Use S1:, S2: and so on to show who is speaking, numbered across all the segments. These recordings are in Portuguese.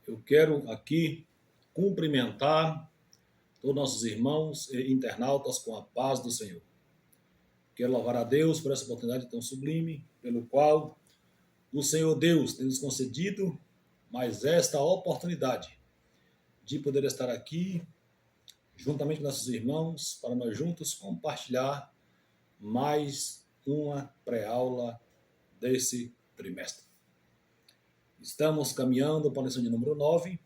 S1: Eu quero aqui cumprimentar todos nossos irmãos e internautas com a paz do Senhor. Quero louvar a Deus por essa oportunidade tão sublime, pelo qual o Senhor Deus tem nos concedido mais esta oportunidade de poder estar aqui juntamente com nossos irmãos para nós juntos compartilhar mais uma pré-aula desse trimestre. Estamos caminhando para a lição de número 9,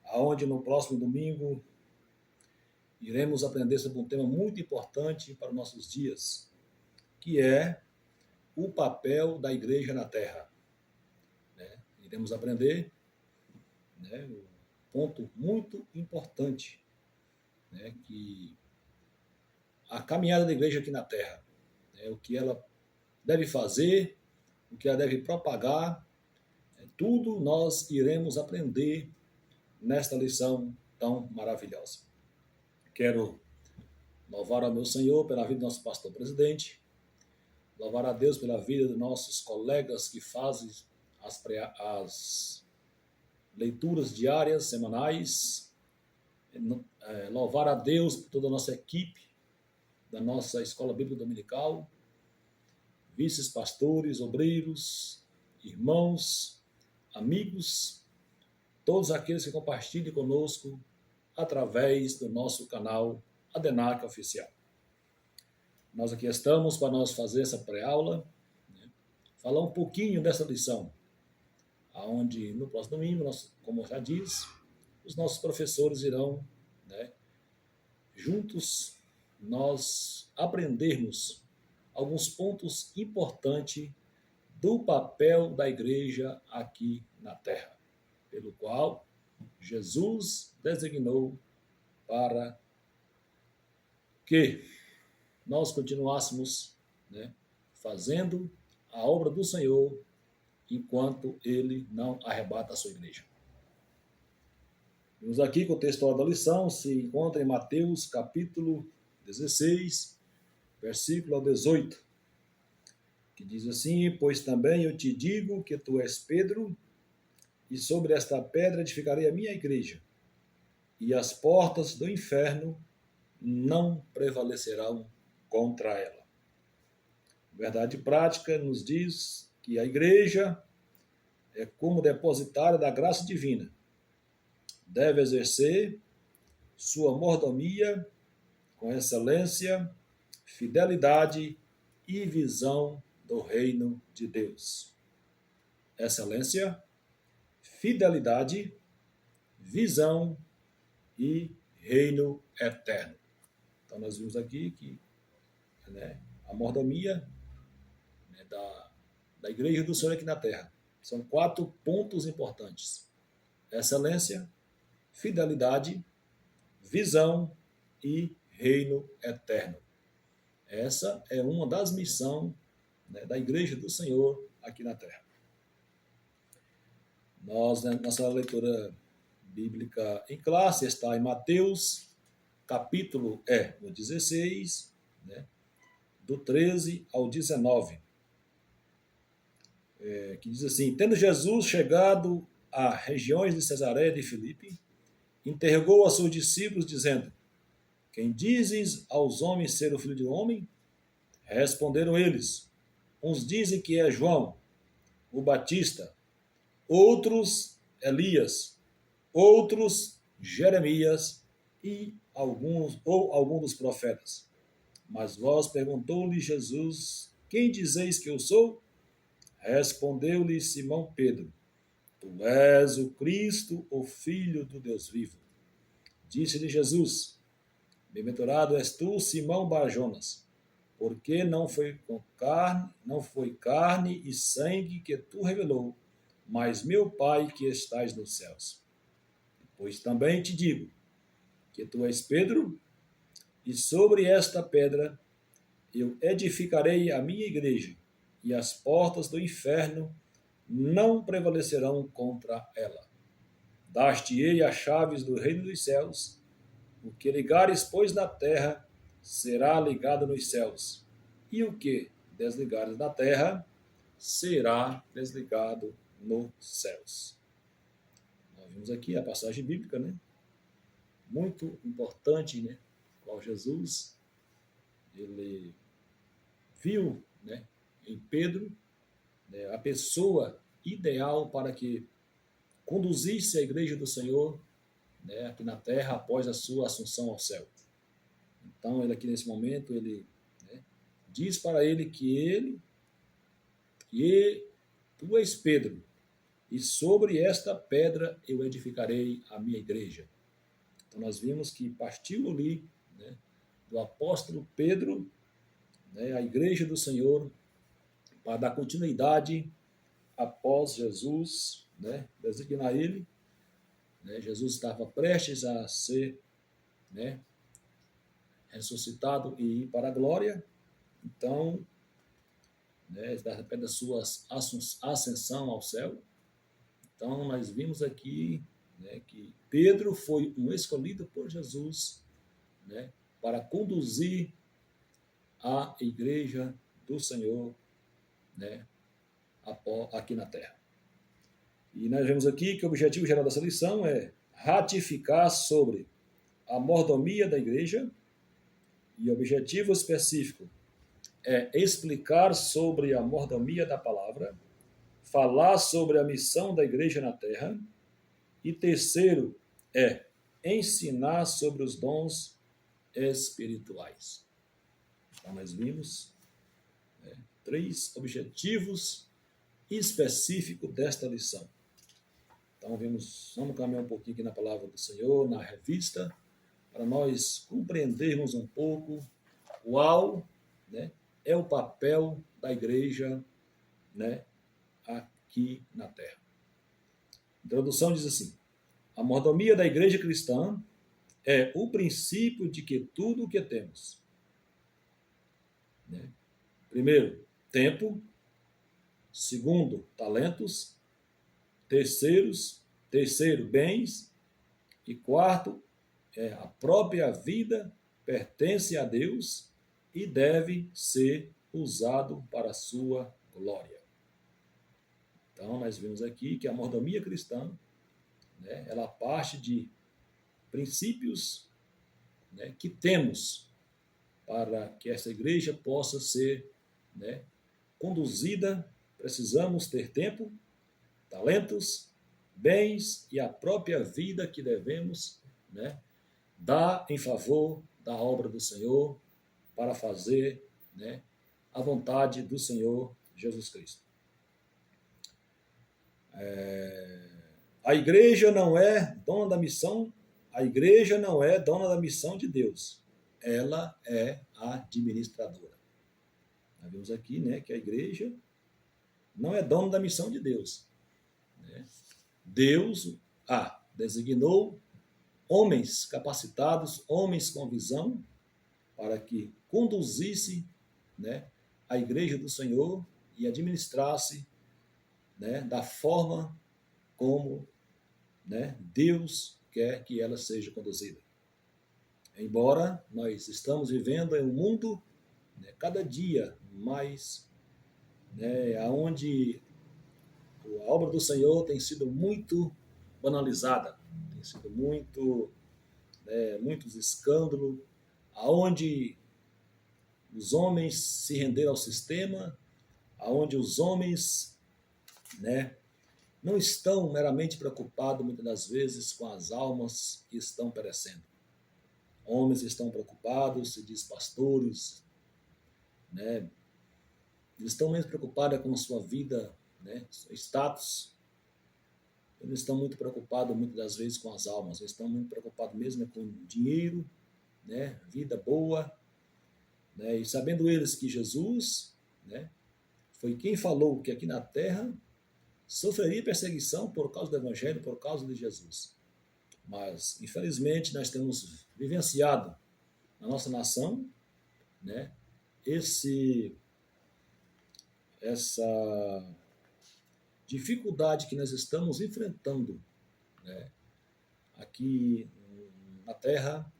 S1: aonde no próximo domingo iremos aprender sobre um tema muito importante para os nossos dias, que é o papel da igreja na terra. Iremos aprender um ponto muito importante, que a caminhada da igreja aqui na terra, o que ela deve fazer, o que ela deve propagar, tudo nós iremos aprender nesta lição tão maravilhosa. Quero louvar ao meu Senhor pela vida do nosso pastor presidente, louvar a Deus pela vida dos nossos colegas que fazem as leituras diárias, semanais, louvar a Deus por toda a nossa equipe da nossa Escola Bíblica Dominical, vices-pastores, obreiros, irmãos, amigos, todos aqueles que compartilham conosco através do nosso canal Adenac Oficial. Nós aqui estamos para nós fazer essa pré-aula, falar um pouquinho dessa lição, onde no próximo domingo, como já diz, os nossos professores irão, juntos, nós aprendermos alguns pontos importantes do papel da igreja aqui na terra, pelo qual Jesus designou para que nós continuássemos fazendo a obra do Senhor enquanto Ele não arrebata a sua igreja. Vamos aqui com o texto da lição, se encontra em Mateus capítulo 16, versículo 18, que diz assim: pois também eu te digo que tu és Pedro, e sobre esta pedra edificarei a minha igreja, e as portas do inferno não prevalecerão contra ela. A verdade prática nos diz que a igreja é como depositária da graça divina. Deve exercer sua mordomia com excelência, fidelidade e visão do reino de Deus. Excelência, fidelidade, visão e reino eterno. Então nós vimos aqui que a mordomia da igreja do Senhor aqui na terra são 4 pontos importantes: excelência, fidelidade, visão e reino eterno. Essa é uma das missões da igreja do Senhor aqui na terra. Nós, nossa leitura bíblica em classe está em Mateus, capítulo 16, do 13 ao 19, que diz assim: tendo Jesus chegado a regiões de Cesareia de Filipe, interrogou a seus discípulos, dizendo: quem dizes aos homens ser o filho do homem? Responderam eles: uns dizem que é João, o Batista, outros Elias, outros Jeremias e algum dos profetas. Mas vós, perguntou-lhe Jesus: quem dizeis que eu sou? Respondeu-lhe Simão Pedro: tu és o Cristo, o Filho do Deus vivo. Disse-lhe Jesus: bem-aventurado és tu, Simão Bar-Jonas, porque não foi carne e sangue que tu revelou, mas meu Pai que estás nos céus. Pois também te digo que tu és Pedro, e sobre esta pedra eu edificarei a minha igreja, e as portas do inferno não prevalecerão contra ela. Dar-te-ei as chaves do reino dos céus. O que ligares, pois, na terra, será ligado nos céus, e o que desligares na terra, será desligado nos céus. Nós vimos aqui a passagem bíblica, né? Muito importante, né? Qual Jesus, ele viu, né, em Pedro, né, a pessoa ideal para que conduzisse a igreja do Senhor, né, aqui na terra após a sua assunção ao céu. Então, ele aqui nesse momento, ele, né, diz para ele que tu és Pedro, e sobre esta pedra eu edificarei a minha igreja. Então, nós vimos que partiu ali, né, do apóstolo Pedro, né, a igreja do Senhor, para dar continuidade após Jesus, né, designar ele. Né, Jesus estava prestes a ser, né, ressuscitado e ir para a glória. Então, né, da sua ascensão ao céu. Então, nós vimos aqui, né, que Pedro foi um escolhido por Jesus, né, para conduzir a igreja do Senhor, né, aqui na terra. E nós vemos aqui que o objetivo geral dessa lição é ratificar sobre a mordomia da igreja, e o objetivo específico é explicar sobre a mordomia da palavra, falar sobre a missão da igreja na terra, e terceiro é ensinar sobre os dons espirituais. Então nós vimos, né, 3 objetivos específicos desta lição. Então vamos caminhar um pouquinho aqui na palavra do Senhor, na revista, para nós compreendermos um pouco qual, né, é o papel da igreja, né, aqui na terra. A introdução diz assim: a mordomia da igreja cristã é o princípio de que tudo o que temos, né, primeiro, tempo; segundo, talentos; terceiro, bens; e quarto, a própria vida pertence a Deus e deve ser usado para a sua glória. Então, nós vimos aqui que a mordomia cristã, né, ela parte de princípios, né, que temos para que essa igreja possa ser, né, conduzida. Precisamos ter tempo, talentos, bens e a própria vida que devemos, né, dar em favor da obra do Senhor, para fazer, né, a vontade do Senhor Jesus Cristo. A igreja não é dona da missão, a igreja não é dona da missão de Deus, ela é a administradora. Nós vimos aqui, né, que a igreja não é dona da missão de Deus, né? Deus designou homens capacitados, homens com visão, para que conduzisse, né, a igreja do Senhor e administrasse, né, da forma como, né, Deus quer que ela seja conduzida. Embora nós estamos vivendo em um mundo, né, cada dia mais, né, onde a obra do Senhor tem sido muito banalizada, tem sido muitos escândalos, aonde os homens se renderam ao sistema, aonde os homens, né, não estão meramente preocupados, muitas das vezes, com as almas que estão perecendo. Homens estão preocupados, se diz pastores, né, eles estão mesmo preocupados com a sua vida, né, seu status. Eles estão muito preocupados, muitas das vezes, com as almas. Eles estão muito preocupados mesmo com dinheiro, né, vida boa, né, e sabendo eles que Jesus, né, foi quem falou que aqui na terra sofreria perseguição por causa do Evangelho, por causa de Jesus. Mas, infelizmente, nós temos vivenciado na nossa nação, né, essa dificuldade que nós estamos enfrentando, né, aqui na terra,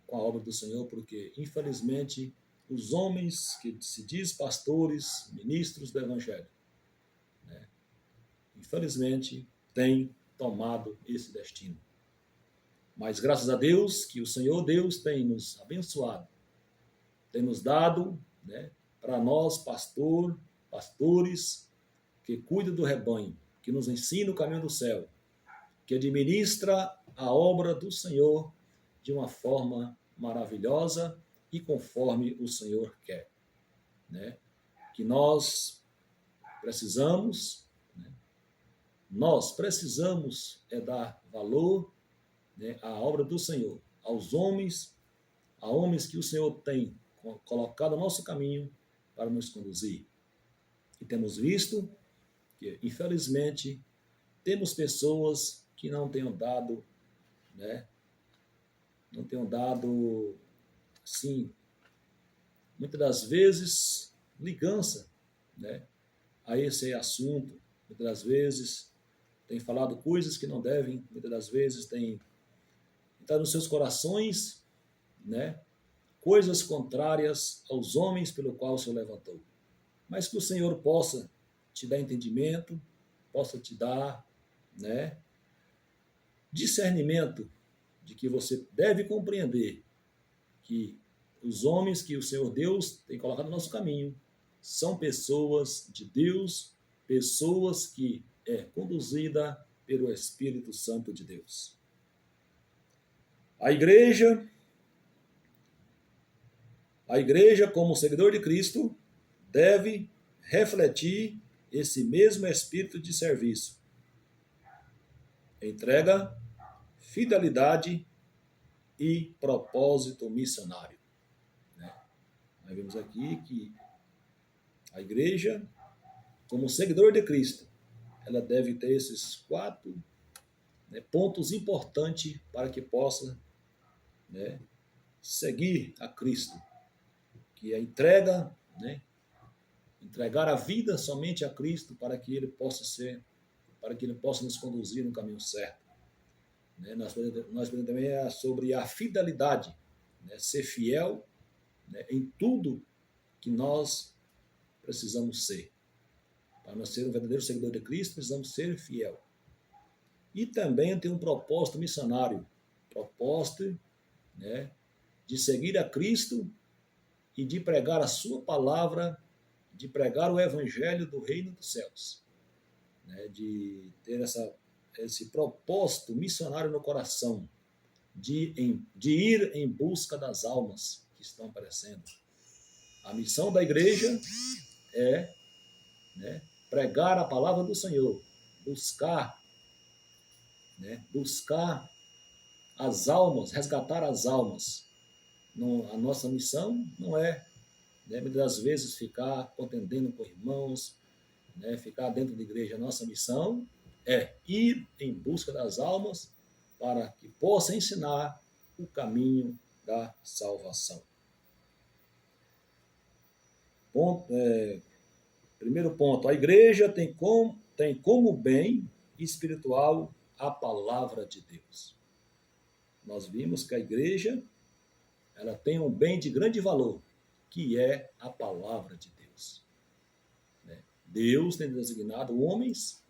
S1: com a obra do Senhor, porque, infelizmente, os homens que se diz pastores, ministros do Evangelho, né, infelizmente, têm tomado esse destino. Mas graças a Deus que o Senhor Deus tem nos abençoado, tem nos dado, né, para nós, pastores, que cuidam do rebanho, que nos ensina o caminho do céu, que administra a obra do Senhor de uma forma maravilhosa e conforme o Senhor quer, né? Que precisamos, né? Nós precisamos dar valor, né, à obra do Senhor, a homens que o Senhor tem colocado no nosso caminho para nos conduzir. E temos visto que, infelizmente, temos pessoas que não tenham dado, né, sim, muitas das vezes, ligança, né, a esse assunto. Muitas das vezes tem falado coisas que não devem, muitas das vezes tem entrado nos seus corações, né, coisas contrárias aos homens pelo qual o Senhor levantou. Mas que o Senhor possa te dar entendimento, possa te dar, né, discernimento de que você deve compreender que os homens que o Senhor Deus tem colocado no nosso caminho são pessoas de Deus, pessoas que é conduzida pelo Espírito Santo de Deus. A igreja, como seguidor de Cristo, deve refletir esse mesmo espírito de serviço. Entrega, fidelidade e propósito missionário. Nós vemos aqui que a igreja, como seguidor de Cristo, ela deve ter esses 4, né, pontos importantes para que possa, né, seguir a Cristo, que é a entrega, né, entregar a vida somente a Cristo para que Ele possa nos conduzir no caminho certo. Né? Nós podemos também sobre a fidelidade, né, ser fiel, né, em tudo que nós precisamos ser. Para nós ser um verdadeiro seguidor de Cristo, precisamos ser fiel. E também tem um propósito missionário, propósito, né, de seguir a Cristo e de pregar a sua palavra, de pregar o evangelho do reino dos céus, né, de ter esse propósito missionário no coração, de ir em busca das almas que estão perecendo. A missão da igreja é, né, pregar a palavra do Senhor, buscar as almas, resgatar as almas. A nossa missão não é, né, muitas das vezes, ficar contendendo com irmãos, né, ficar dentro da igreja. A nossa missão é ir em busca das almas para que possa ensinar o caminho da salvação. Primeiro ponto, a igreja tem como bem espiritual a palavra de Deus. Nós vimos que a igreja ela tem um bem de grande valor, que é a palavra de Deus. Deus tem designado homens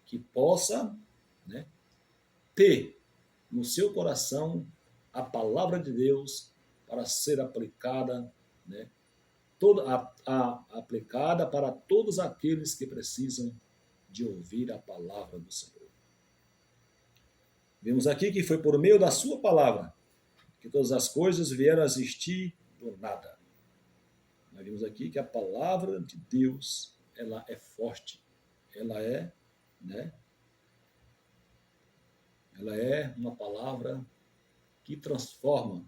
S1: que possam, né, ter no seu coração a palavra de Deus para ser aplicada, né, aplicada para todos aqueles que precisam de ouvir a palavra do Senhor. Vimos aqui que foi por meio da sua palavra que todas as coisas vieram a existir do nada. Nós vimos aqui que a palavra de Deus, ela é forte, ela é uma palavra que transforma.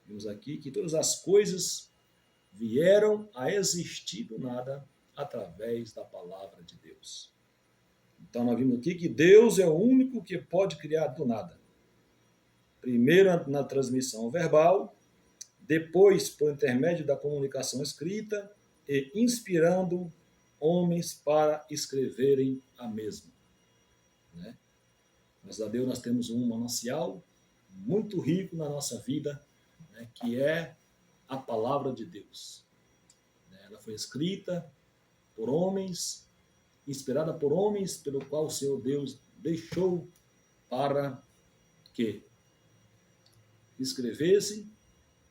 S1: Vimos aqui que todas as coisas vieram a existir do nada através da palavra de Deus. Então nós vimos aqui que Deus é o único que pode criar do nada. Primeiro na transmissão verbal, depois por intermédio da comunicação escrita e inspirando homens para escreverem a mesma. Né? Graças a Deus nós temos um manancial muito rico na nossa vida, né, que é a palavra de Deus. Ela foi escrita por homens, inspirada por homens, pelo qual o Senhor Deus deixou para que escrevesse,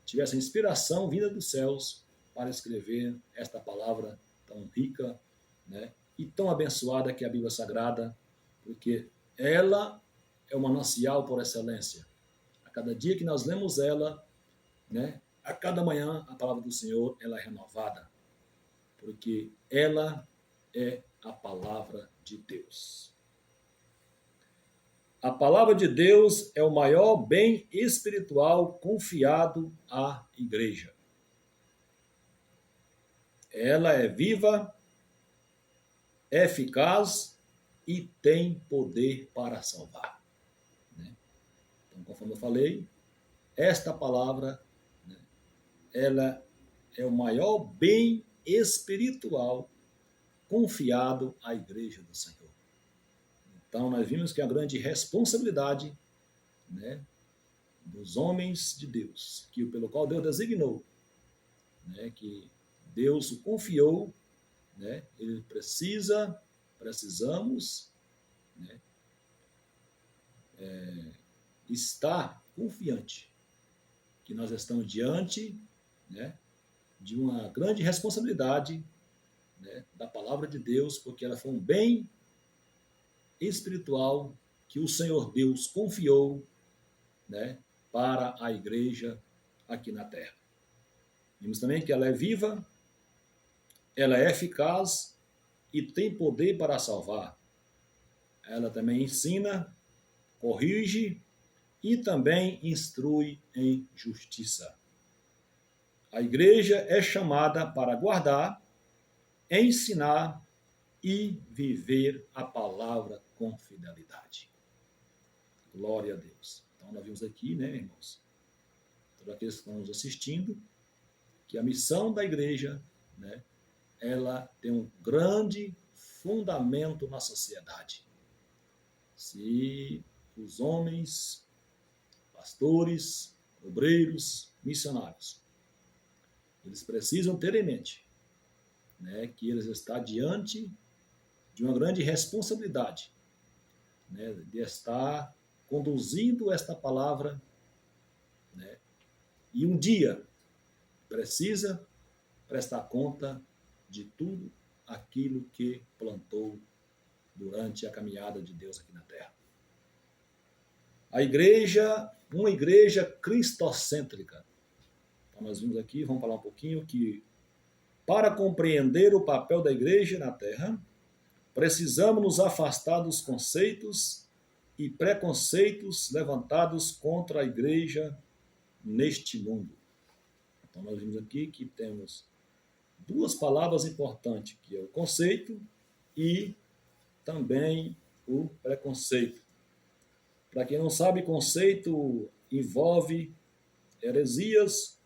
S1: tivesse a inspiração vinda dos céus para escrever esta palavra tão rica, né, e tão abençoada que é a Bíblia Sagrada, porque ela é o manancial por excelência. A cada dia que nós lemos ela, né, a cada manhã a palavra do Senhor ela é renovada, porque ela é a palavra de Deus. A palavra de Deus é o maior bem espiritual confiado à igreja. Ela é viva, eficaz e tem poder para salvar. Então, conforme eu falei, esta palavra, ela é o maior bem espiritual confiado à igreja do Senhor. Então, nós vimos que a grande responsabilidade, né, dos homens de Deus, pelo qual Deus designou, né, que Deus o confiou, né, ele precisamos, né, estar confiante que nós estamos diante, né, de uma grande responsabilidade, né, da palavra de Deus, porque ela foi um bem espiritual que o Senhor Deus confiou, né, para a igreja aqui na terra. Vimos também que ela é viva, ela é eficaz e tem poder para salvar. Ela também ensina, corrige e também instrui em justiça. A igreja é chamada para guardar, ensinar e viver a palavra com fidelidade. Glória a Deus. Então, nós vimos aqui, né, irmãos, todos aqueles que estão nos assistindo, que a missão da igreja, né, ela tem um grande fundamento na sociedade. Se os homens, pastores, obreiros, missionários, eles precisam ter em mente, né, que eles estão diante de uma grande responsabilidade, né, de estar conduzindo esta palavra, né, e um dia precisa prestar conta de tudo aquilo que plantou durante a caminhada de Deus aqui na terra. A igreja, uma igreja cristocêntrica. Então nós vimos aqui, vamos falar um pouquinho que para compreender o papel da igreja na terra, precisamos nos afastar dos conceitos e preconceitos levantados contra a igreja neste mundo. Então nós vimos aqui que temos duas palavras importantes, que é o conceito e também o preconceito. Para quem não sabe, conceito envolve heresias,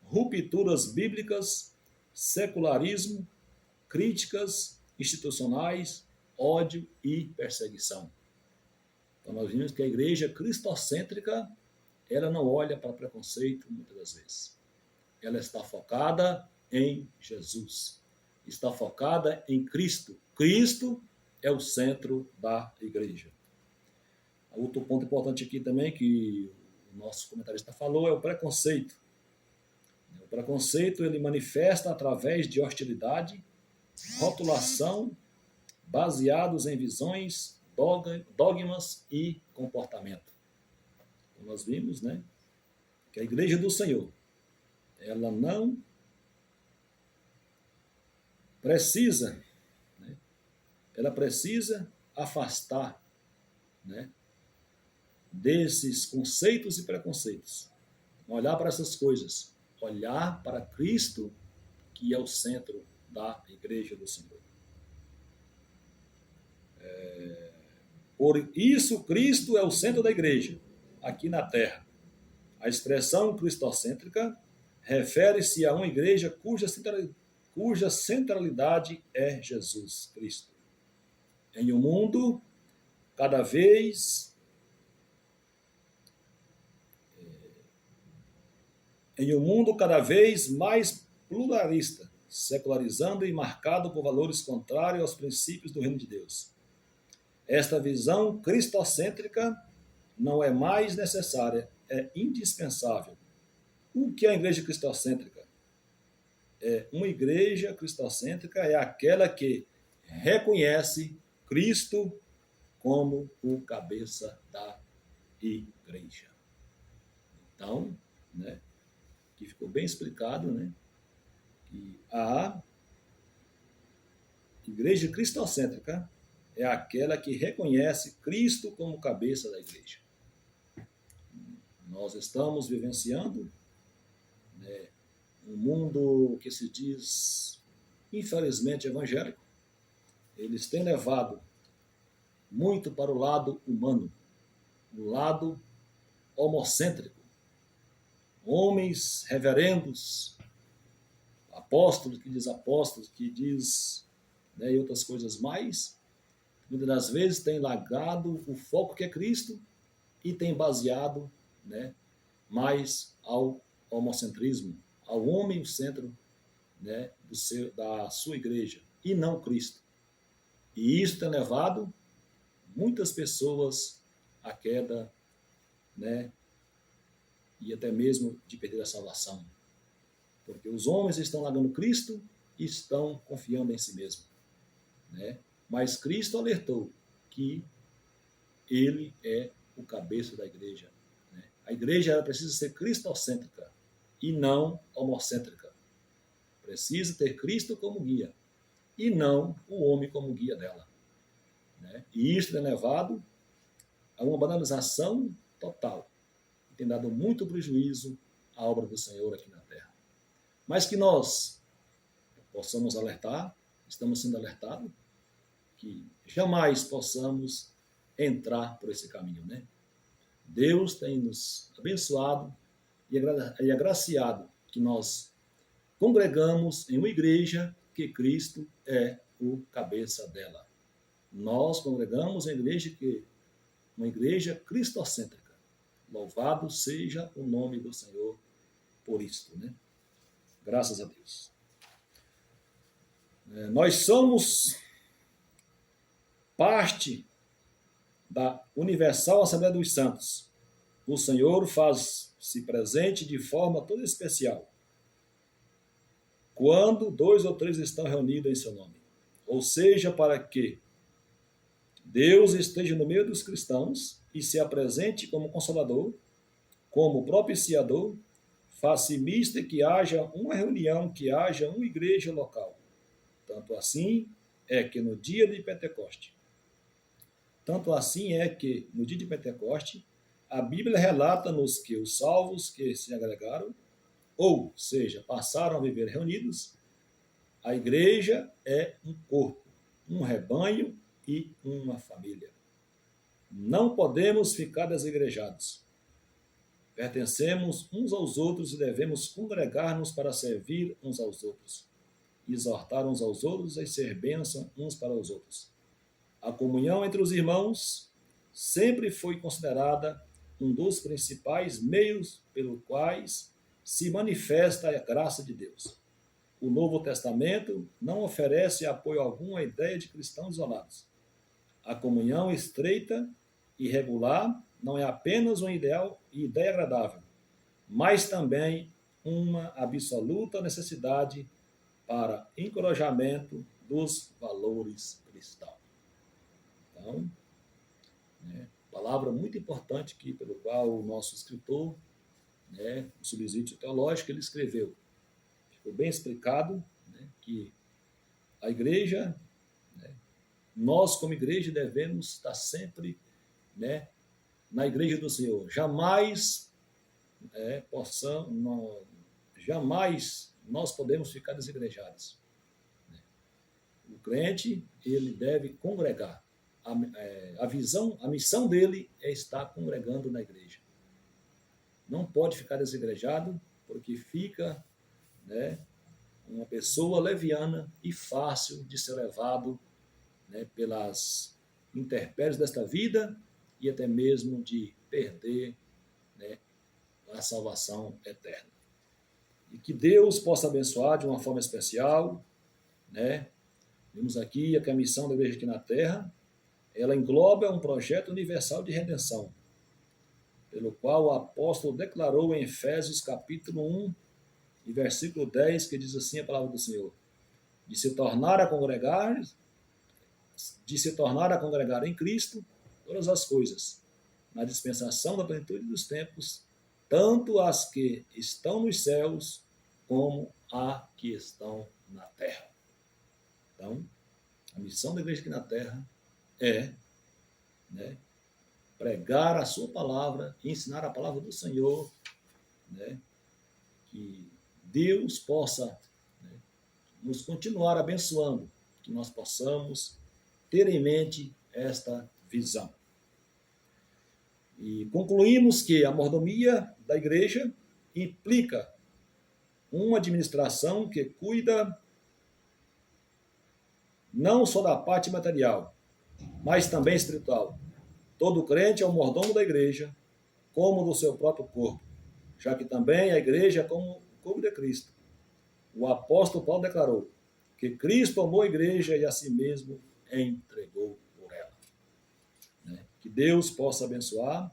S1: rupturas bíblicas, secularismo, críticas institucionais, ódio e perseguição. Então nós vimos que a igreja cristocêntrica, ela não olha para preconceito muitas das vezes. Ela está focada em Jesus. Está focada em Cristo. Cristo é o centro da igreja. Outro ponto importante aqui também, que o nosso comentarista falou, é o preconceito. O preconceito, ele manifesta através de hostilidade, rotulação, baseados em visões, dogmas e comportamento. Então, nós vimos, né, que a igreja do Senhor, ela não precisa, né, ela precisa afastar, né, desses conceitos e preconceitos. Olhar para essas coisas, olhar para Cristo, que é o centro da igreja do Senhor. Por isso, Cristo é o centro da igreja, aqui na terra. A expressão cristocêntrica refere-se a uma igreja cuja centralidade é Jesus Cristo. Em um mundo cada vez mais pluralista, secularizando e marcado por valores contrários aos princípios do reino de Deus. Esta visão cristocêntrica não é mais necessária, é indispensável. O que é a igreja cristocêntrica? Uma igreja cristocêntrica é aquela que reconhece Cristo como o cabeça da igreja. Então, né, que ficou bem explicado, né, que a igreja cristocêntrica é aquela que reconhece Cristo como cabeça da igreja. Nós estamos vivenciando, né, um mundo que se diz, infelizmente, evangélico. Eles têm levado muito para o lado humano, o lado homocêntrico. Homens reverendos, apóstolos que diz, né, e outras coisas mais, muitas das vezes tem largado o foco que é Cristo e tem baseado, né, mais ao homocentrismo, ao homem o centro, né, da sua igreja, e não Cristo. E isso tem levado muitas pessoas à queda, né, e até mesmo de perder a salvação. Porque os homens estão largando Cristo e estão confiando em si mesmo, né? Mas Cristo alertou que ele é o cabeça da igreja, né? A igreja ela precisa ser cristocêntrica e não homocêntrica. Precisa ter Cristo como guia e não o homem como guia dela, né? E isso tem levado a uma banalização total. Tem dado muito prejuízo à obra do Senhor aqui na terra. Mas que nós possamos alertar, estamos sendo alertados, que jamais possamos entrar por esse caminho, né? Deus tem nos abençoado e agraciado que nós congregamos em uma igreja que Cristo é o cabeça dela. Nós congregamos em uma igreja cristocêntrica. Louvado seja o nome do Senhor por isto, né? Graças a Deus. Nós somos parte da Universal Assembleia dos Santos. O Senhor faz-se presente de forma toda especial quando 2 ou 3 estão reunidos em seu nome. Ou seja, para que Deus esteja no meio dos cristãos e se apresente como consolador, como propiciador, facilista que haja uma reunião, que haja uma igreja local. Tanto assim é que no dia de Pentecoste, a Bíblia relata-nos que os salvos que se agregaram, ou seja, passaram a viver reunidos, a igreja é um corpo, um rebanho e uma família. Não podemos ficar desigrejados. Pertencemos uns aos outros e devemos congregar-nos para servir uns aos outros, exortar uns aos outros e ser bênção uns para os outros. A comunhão entre os irmãos sempre foi considerada um dos principais meios pelos quais se manifesta a graça de Deus. O Novo Testamento não oferece apoio algum à ideia de cristãos isolados. A comunhão estreita e regular não é apenas uma ideia agradável, mas também uma absoluta necessidade para encorajamento dos valores cristãos. Então, né, palavra muito importante aqui, pelo qual o nosso escritor, né, o subsídio teológico, ele escreveu. Ficou bem explicado, né, que a igreja, né, nós como igreja devemos estar sempre, né, na igreja do Senhor. Jamais nós podemos ficar desigrejados. O crente, ele deve congregar. A missão dele é estar congregando na igreja. Não pode ficar desigrejado, porque fica, né, uma pessoa leviana e fácil de ser levado, né, pelas intempéries desta vida e até mesmo de perder, né, a salvação eterna. E que Deus possa abençoar de uma forma especial, né? Vimos aqui que a missão da igreja aqui na terra ela engloba um projeto universal de redenção, pelo qual o apóstolo declarou em Efésios capítulo 1 e versículo 10, que diz assim a palavra do Senhor: de se tornar a congregar em Cristo todas as coisas, na dispensação da plenitude dos tempos, tanto as que estão nos céus como a que estão na terra. Então, a missão da igreja aqui na terra é, pregar a sua palavra, ensinar a palavra do Senhor, que Deus possa nos continuar abençoando, que nós possamos ter em mente esta visão. E concluímos que a mordomia da igreja implica uma administração que cuida não só da parte material, mas também espiritual. Todo crente é um mordomo da igreja, como do seu próprio corpo, já que também a igreja é como o corpo de Cristo. O apóstolo Paulo declarou que Cristo amou a igreja e a si mesmo entregou por ela. Que Deus possa abençoar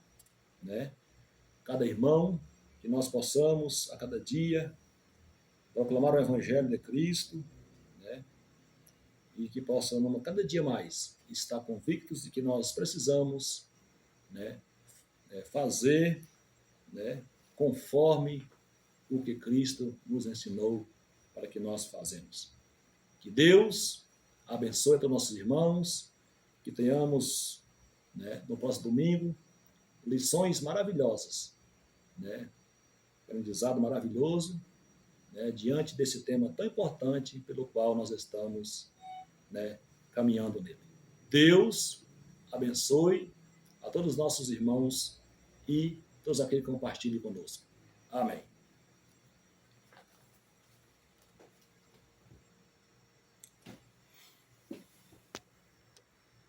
S1: cada irmão, que nós possamos a cada dia proclamar o evangelho de Cristo, e que possamos cada dia mais estar convictos de que nós precisamos fazer conforme o que Cristo nos ensinou para que nós fazemos. Que Deus abençoe a todos os nossos irmãos, que tenhamos no próximo domingo lições maravilhosas, aprendizado maravilhoso, diante desse tema tão importante pelo qual nós estamos caminhando nele. Deus abençoe a todos os nossos irmãos e todos aqueles que compartilhem conosco. Amém.